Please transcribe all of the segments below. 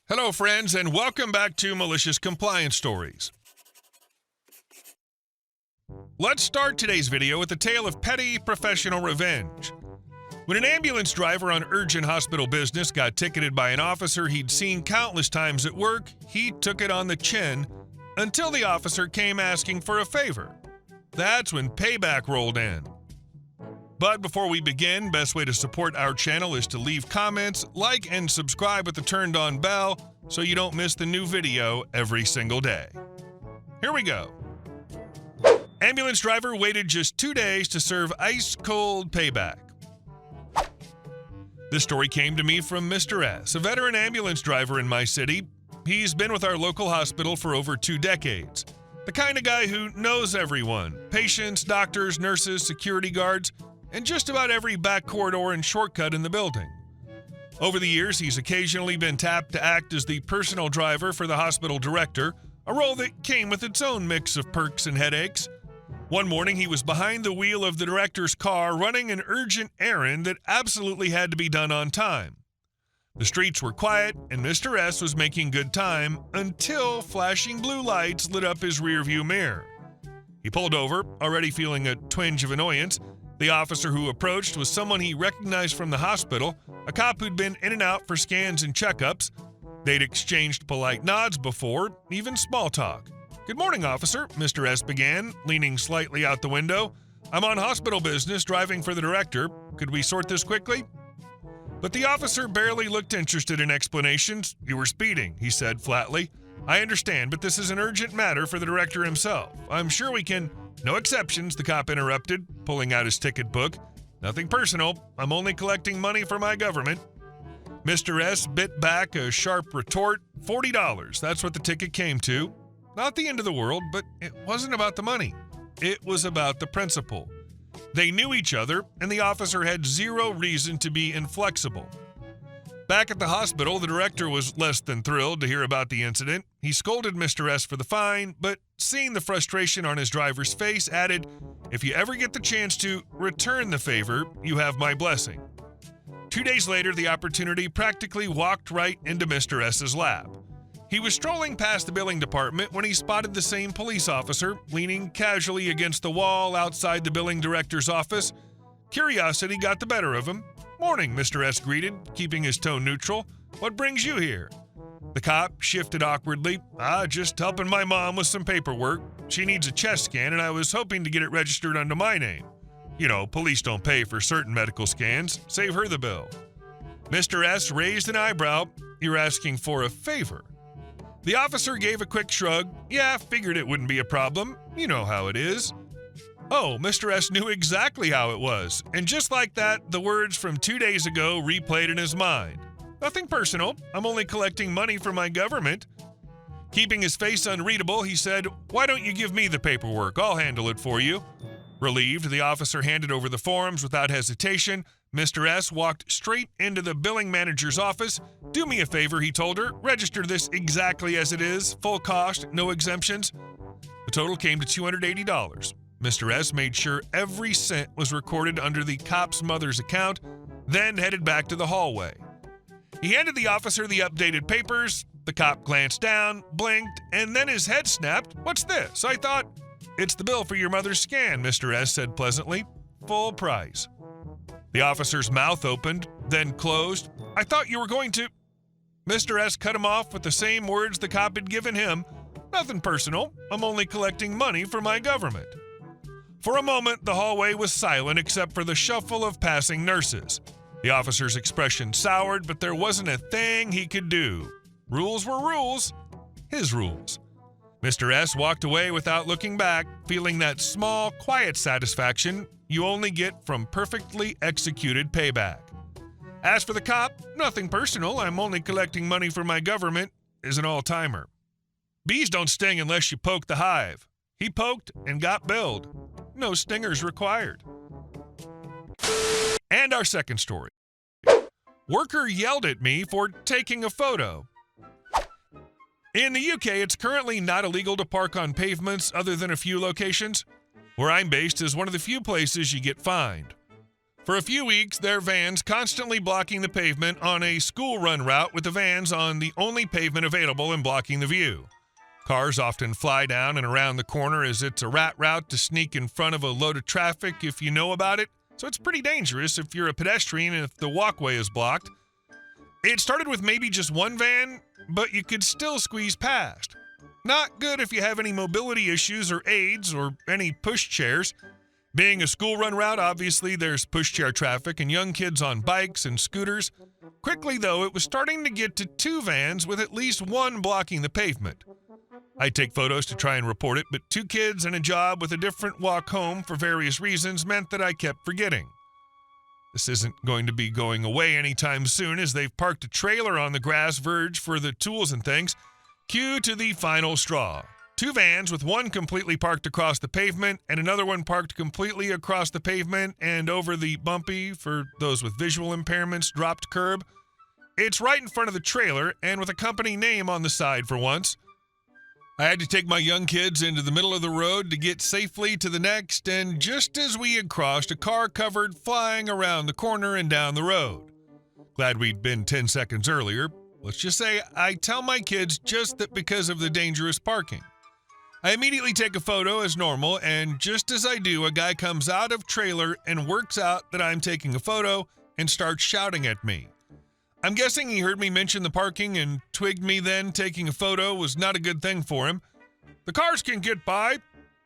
Hello, friends, and welcome back to Malicious Compliance Stories. Let's start today's video with a tale of petty professional revenge. When an ambulance driver on urgent hospital business got ticketed by an officer he'd seen countless times at work, he took it on the chin until the officer came asking for a favor. That's when payback rolled in. But before we begin, best way to support our channel is to leave comments, like, and subscribe with the turned on bell so you don't miss the new video every single day. Here we go. Ambulance driver waited just 2 days to serve ice-cold payback. This story came to me from Mr. S., a veteran ambulance driver in my city. He's been with our local hospital for over 2 decades. The kind of guy who knows everyone: patients, doctors, nurses, security guards, and just about every back corridor and shortcut in the building. Over the years, he's occasionally been tapped to act as the personal driver for the hospital director, a role that came with its own mix of perks and headaches. One morning, he was behind the wheel of the director's car running an urgent errand that absolutely had to be done on time. The streets were quiet, and Mr. S. was making good time until flashing blue lights lit up his rearview mirror. He pulled over, already feeling a twinge of annoyance. The officer who approached was someone he recognized from the hospital, a cop who'd been in and out for scans and checkups. They'd exchanged polite nods before, even small talk. "Good morning, officer," Mr. S. began, leaning slightly out the window. "I'm on hospital business, driving for the director. Could we sort this quickly?" But the officer barely looked interested in explanations. "You were speeding," he said flatly. "I understand, but this is an urgent matter for the director himself. I'm sure we can—" "No exceptions," the cop interrupted, pulling out his ticket book. "Nothing personal. I'm only collecting money for my government." Mr. S. bit back a sharp retort. $40. That's what the ticket came to. Not the end of the world, but it wasn't about the money. It was about the principle. They knew each other, and the officer had zero reason to be inflexible. Back at the hospital, the director was less than thrilled to hear about the incident. He scolded Mr. S. for the fine, but seeing the frustration on his driver's face, added, "If you ever get the chance to return the favor, you have my blessing." 2 days later, the opportunity practically walked right into Mr. S.'s lap. He was strolling past the billing department when he spotted the same police officer leaning casually against the wall outside the billing director's office. Curiosity got the better of him. "Morning," Mr. S. greeted, keeping his tone neutral. "What brings you here?" The cop shifted awkwardly. Just helping my mom with some paperwork. She needs a chest scan, and I was hoping to get it registered under my name. You know, police don't pay for certain medical scans. Save her the bill." Mr. S. raised an eyebrow. "You're asking for a favor." The officer gave a quick shrug. "Yeah, figured it wouldn't be a problem. You know how it is." Oh, Mr. S. knew exactly how it was, and just like that, the words from 2 days ago replayed in his mind. "Nothing personal. I'm only collecting money for my government." Keeping his face unreadable, he said, "Why don't you give me the paperwork? I'll handle it for you." Relieved, the officer handed over the forms without hesitation. Mr. S. walked straight into the billing manager's office. "Do me a favor," he told her. "Register this exactly as it is, full cost, no exemptions." The total came to $280. Mr. S. made sure every cent was recorded under the cop's mother's account, then headed back to the hallway. He handed the officer the updated papers. The cop glanced down, blinked, and then his head snapped. "What's this? I thought—" "It's the bill for your mother's scan," Mr. S. said pleasantly. "Full price." The officer's mouth opened, then closed. "I thought you were going to—" Mr. S. cut him off with the same words the cop had given him. "Nothing personal. I'm only collecting money for my government." For a moment, the hallway was silent except for the shuffle of passing nurses. The officer's expression soured, but there wasn't a thing he could do. Rules were rules. His rules. Mr. S. walked away without looking back, feeling that small, quiet satisfaction you only get from perfectly executed payback. As for the cop, "Nothing personal. I'm only collecting money for my government," is an all-timer. Bees don't sting unless you poke the hive. He poked and got billed. No stingers required. And our second story. Worker yelled at me for taking a photo. In the UK, it's currently not illegal to park on pavements other than a few locations. Where I'm based is one of the few places you get fined. For a few weeks, their vans constantly blocking the pavement on a school run route with the vans on the only pavement available and blocking the view. Cars often fly down and around the corner as it's a rat route to sneak in front of a load of traffic if you know about it, so it's pretty dangerous if you're a pedestrian and if the walkway is blocked. It started with maybe just one van, but you could still squeeze past. Not good if you have any mobility issues or aids or any push chairs. Being a school run route, obviously there's pushchair traffic and young kids on bikes and scooters. Quickly, though, it was starting to get to two vans with at least one blocking the pavement. I take photos to try and report it, but two kids and a job with a different walk home for various reasons meant that I kept forgetting. This isn't going to be going away anytime soon as they've parked a trailer on the grass verge for the tools and things. Cue to the final straw. Two vans with one completely parked across the pavement and another one parked completely across the pavement and over the bumpy, for those with visual impairments, dropped curb. It's right in front of the trailer and with a company name on the side for once. I had to take my young kids into the middle of the road to get safely to the next, and just as we had crossed, a car covered flying around the corner and down the road. Glad we'd been 10 seconds earlier. Let's just say I tell my kids just that because of the dangerous parking. I immediately take a photo as normal, and just as I do, a guy comes out of trailer and works out that I'm taking a photo and starts shouting at me. I'm guessing he heard me mention the parking and twigged me then taking a photo was not a good thing for him. The cars can get by.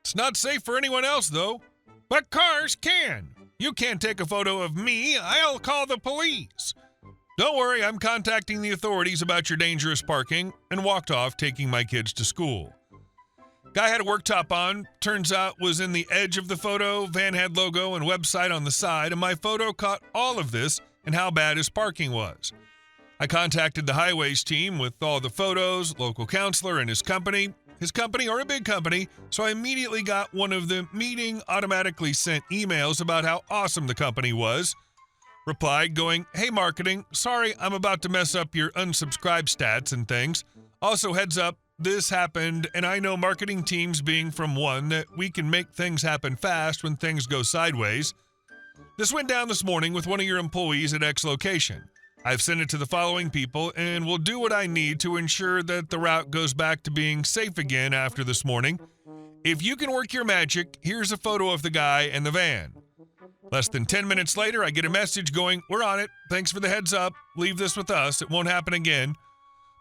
It's not safe for anyone else, though. But cars can. You can't take a photo of me. I'll call the police. Don't worry, I'm contacting the authorities about your dangerous parking, and walked off taking my kids to school. Guy had a work top on, turns out was in the edge of the photo, van had logo and website on the side, and my photo caught all of this and how bad his parking was. I contacted the highways team with all the photos, local counselor and his company or a big company, so I immediately got one of the meeting automatically sent emails about how awesome the company was. Replied going, "Hey marketing, sorry I'm about to mess up your unsubscribe stats and things. Also heads up, this happened, and I know marketing teams being from one that we can make things happen fast when things go sideways. This went down this morning with one of your employees at X location. I've sent it to the following people and will do what I need to ensure that the route goes back to being safe again after this morning. If you can work your magic, here's a photo of the guy and the van." Less than 10 minutes later, I get a message going, "We're on it. Thanks for the heads up. Leave this with us. It won't happen again."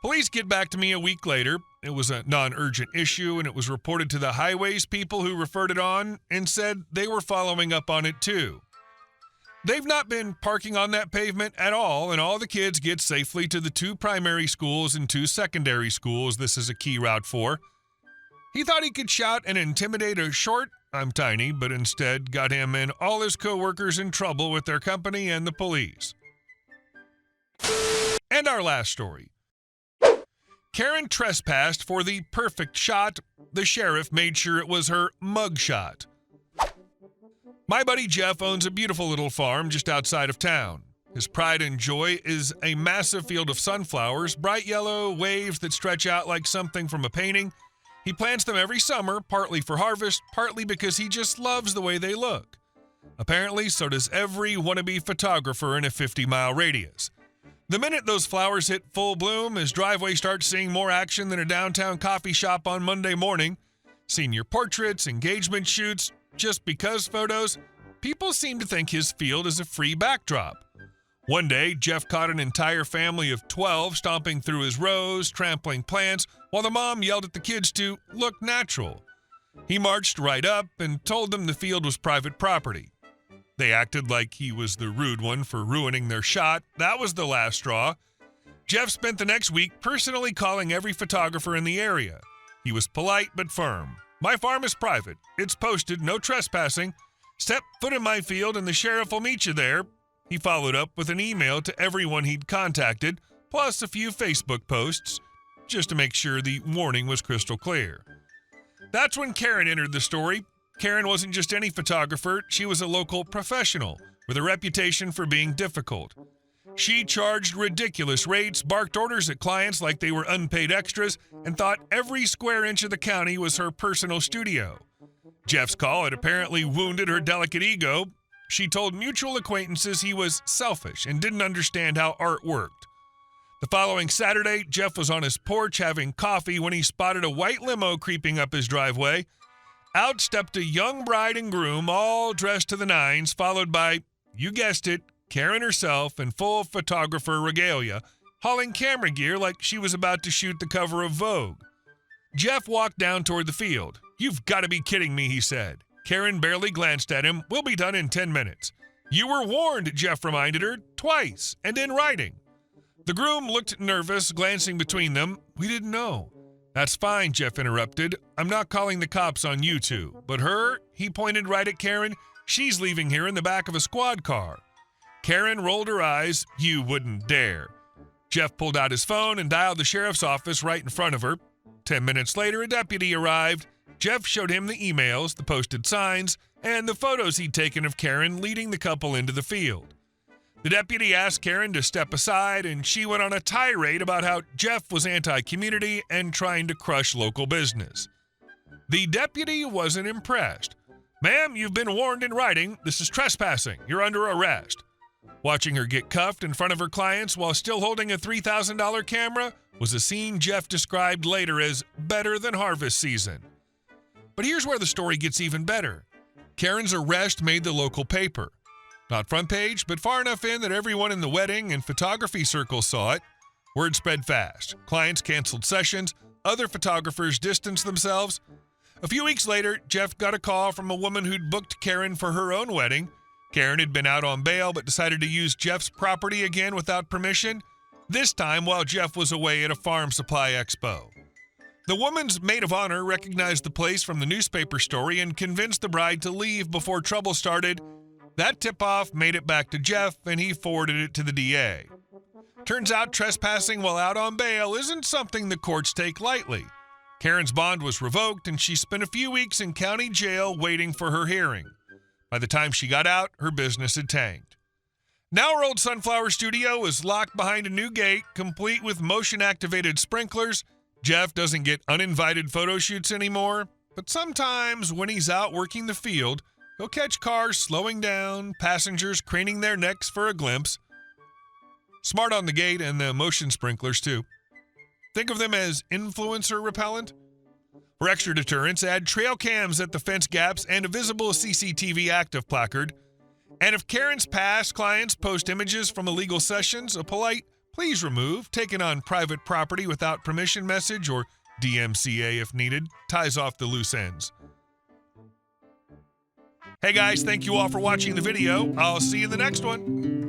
Police get back to me a week later. It was a non-urgent issue, and it was reported to the highways people who referred it on and said they were following up on it too. They've not been parking on that pavement at all, and all the kids get safely to the two primary schools and two secondary schools this is a key route for. He thought he could shout and intimidate a short, I'm tiny, but instead got him and all his co-workers in trouble with their company and the police. And our last story. Karen trespassed for the perfect shot. The sheriff made sure it was her mug shot. My buddy Jeff owns a beautiful little farm just outside of town. His pride and joy is a massive field of sunflowers, bright yellow waves that stretch out like something from a painting. He plants them every summer, partly for harvest, partly because he just loves the way they look. Apparently, so does every wannabe photographer in a 50-mile radius. The minute those flowers hit full bloom, his driveway starts seeing more action than a downtown coffee shop on Monday morning. Senior portraits, engagement shoots, just because photos. People seem to think his field is a free backdrop. One day, Jeff caught an entire family of 12 stomping through his rows, trampling plants, while the mom yelled at the kids to look natural. He marched right up and told them the field was private property. They acted like he was the rude one for ruining their shot. That was the last straw. Jeff spent the next week personally calling every photographer in the area. He was polite but firm. "My farm is private. It's posted, no trespassing. Step foot in my field and the sheriff will meet you there." He followed up with an email to everyone he'd contacted, plus a few Facebook posts, just to make sure the warning was crystal clear. That's when Karen entered the story. Karen wasn't just any photographer, she was a local professional with a reputation for being difficult. She charged ridiculous rates, barked orders at clients like they were unpaid extras, and thought every square inch of the county was her personal studio. Jeff's call had apparently wounded her delicate ego. she told mutual acquaintances he was selfish and didn't understand how art worked. The following Saturday, Jeff was on his porch having coffee when he spotted a white limo creeping up his driveway. Out stepped a young bride and groom, all dressed to the nines, followed by, you guessed it, Karen herself in full photographer regalia, hauling camera gear like she was about to shoot the cover of Vogue. Jeff walked down toward the field. "You've got to be kidding me," he said. Karen barely glanced at him. "We'll be done in 10 minutes. "You were warned," Jeff reminded her, "twice, and in writing." The groom looked nervous, glancing between them. "We didn't know." "That's fine," Jeff interrupted. "I'm not calling the cops on you two. But her," he pointed right at Karen, "she's leaving here in the back of a squad car." Karen rolled her eyes. "You wouldn't dare." Jeff pulled out his phone and dialed the sheriff's office right in front of her. 10 minutes later, a deputy arrived. Jeff showed him the emails, the posted signs, and the photos he'd taken of Karen leading the couple into the field. The deputy asked Karen to step aside, and she went on a tirade about how Jeff was anti-community and trying to crush local business. The deputy wasn't impressed. "Ma'am, you've been warned in writing. This is trespassing. You're under arrest." Watching her get cuffed in front of her clients while still holding a $3,000 camera was a scene Jeff described later as better than harvest season. But here's where the story gets even better. Karen's arrest made the local paper. Not front page, but far enough in that everyone in the wedding and photography circles saw it. Word spread fast. Clients canceled sessions. Other photographers distanced themselves. A few weeks later, Jeff got a call from a woman who'd booked Karen for her own wedding. Karen had been out on bail but decided to use Jeff's property again without permission, this time while Jeff was away at a farm supply expo. The woman's maid of honor recognized the place from the newspaper story and convinced the bride to leave before trouble started. That tip-off made it back to Jeff, and he forwarded it to the DA. Turns out trespassing while out on bail isn't something the courts take lightly. Karen's bond was revoked, and she spent a few weeks in county jail waiting for her hearing. By the time she got out, her business had tanked. Now her old sunflower studio is locked behind a new gate, complete with motion-activated sprinklers. Jeff doesn't get uninvited photo shoots anymore, but sometimes when he's out working the field, he'll catch cars slowing down, passengers craning their necks for a glimpse. Smart on the gate and the motion sprinklers, too. Think of them as influencer repellent. For extra deterrence, add trail cams at the fence gaps and a visible CCTV active placard. And if Karen's past clients post images from illegal sessions, a polite "please remove" taken on private property without permission message, or DMCA if needed, ties off the loose ends. Hey guys, thank you all for watching the video. I'll see you in the next one.